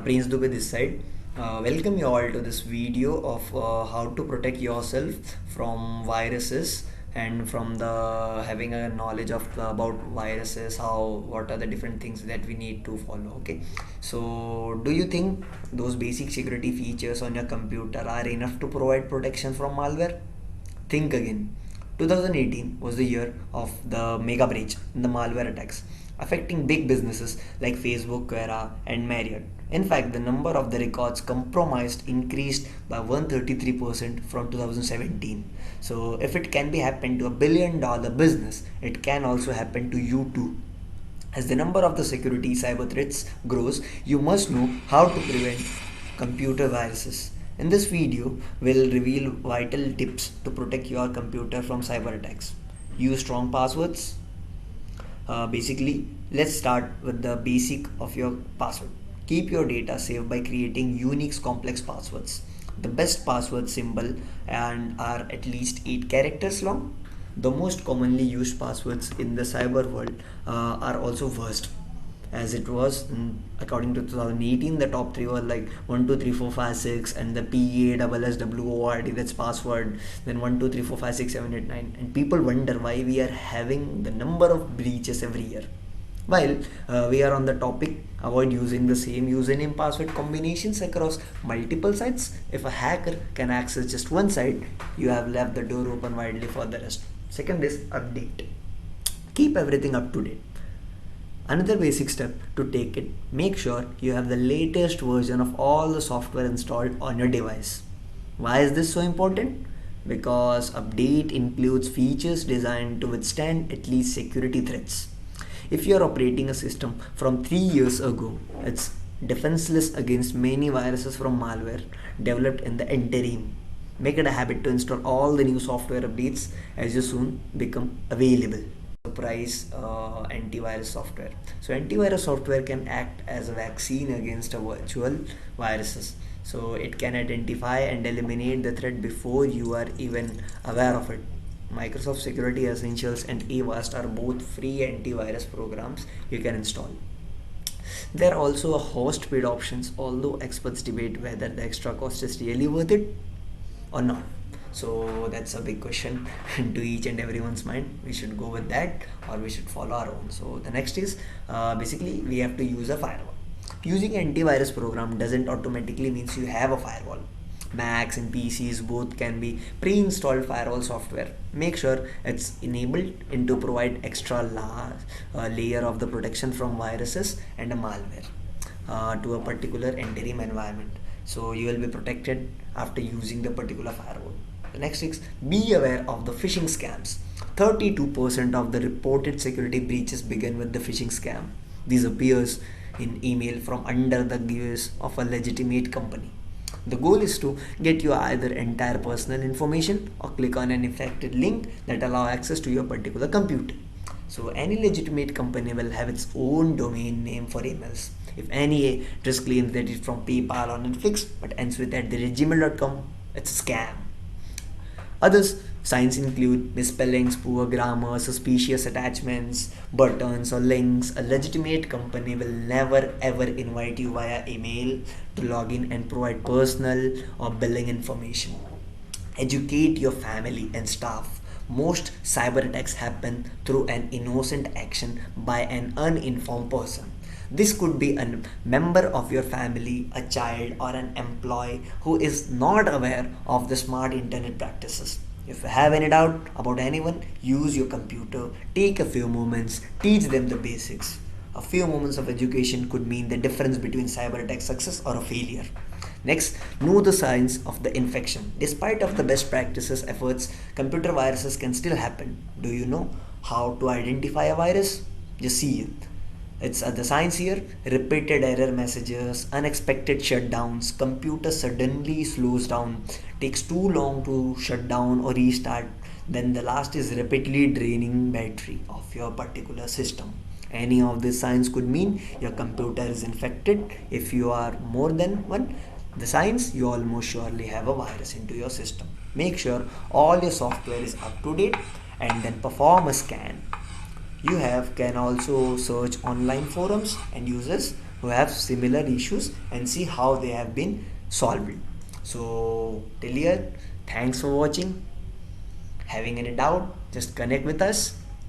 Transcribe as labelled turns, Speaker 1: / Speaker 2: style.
Speaker 1: Prince Dubey this side. Welcome you all to this video of how to protect yourself from viruses and from the having a knowledge of about viruses, how what are the different things that we need to follow. Okay, so do you think those basic security features on your computer are enough to provide protection from malware? Think again. 2018 was the year of the mega breach in the malware attacks, affecting big businesses like Facebook, Quora, and Marriott. In fact, the number of the records compromised increased by 133% from 2017. So, if it can be happen to $1 billion business, it can also happen to you too. As the number of the security cyber threats grows, you must know how to prevent computer viruses. In this video, we'll reveal vital tips to protect your computer from cyber attacks. Use strong passwords. Basically, let's start with the basic of your password. Keep your data safe by creating unique complex passwords. The best password symbol and are at least 8 characters long. The most commonly used passwords in the cyber world are also worst, as it was according to 2018. The top three were like 123456 and the PASSWORD, that's password, then 12345678 9, and people wonder why we are having the number of breaches every year. While we are on the topic, avoid using the same username password combinations across multiple sites. If a hacker can access just one site, you have left the door open widely for the rest. Second is update. Keep everything up to date. Another basic step to take it, make sure you have the latest version of all the software installed on your device. Why is this so important? Because update includes features designed to withstand at least security threats. If you are operating a system from 3 years ago, it's defenseless against many viruses from malware developed in the interim. Make it a habit to install all the new software updates as you soon become available. Price antivirus software. So antivirus software can act as a vaccine against a virtual viruses. So it can identify and eliminate the threat before you are even aware of it. Microsoft Security Essentials and Avast are both free antivirus programs you can install. There are also host paid options, although experts debate whether the extra cost is really worth it or not. So that's a big question to each and everyone's mind. We should go with that or we should follow our own. So the next is basically we have to use a firewall. Using antivirus program doesn't automatically means you have a firewall. Macs and PCs both can be pre-installed firewall software. Make sure it's enabled and to provide extra layer of the protection from viruses and a malware to a particular interim environment. So you will be protected after using the particular firewall. The next is be aware of the phishing scams. 32% of the reported security breaches begin with the phishing scam. This appears in email from under the guise of a legitimate company. The goal is to get you either entire personal information or click on an affected link that allow access to your particular computer. So any legitimate company will have its own domain name for emails. If any just claims that it's from PayPal or Netflix but ends with @gmail.com, it's a scam. Other signs include misspellings, poor grammar, suspicious attachments, buttons or links. A legitimate company will never ever invite you via email to log in and provide personal or billing information. Educate your family and staff. Most cyber attacks happen through an innocent action by an uninformed person. This could be a member of your family, a child, or an employee who is not aware of the smart internet practices. If you have any doubt about anyone, use your computer, take a few moments, teach them the basics. A few moments of education could mean the difference between cyber attack success or a failure. Next, know the signs of the infection. Despite of the best practices efforts, computer viruses can still happen. Do you know how to identify a virus? Just see it. It's the signs here: repeated error messages, unexpected shutdowns, computer suddenly slows down, takes too long to shut down or restart. Then the last is rapidly draining battery of your particular system. Any of these signs could mean your computer is infected. If you are more than one, the signs, you almost surely have a virus into your system. Make sure all your software is up to date and then perform a scan. you have can also search online forums and users who have similar issues and see how they have been solved. So till here, thanks for watching. Having any doubt, just connect with us.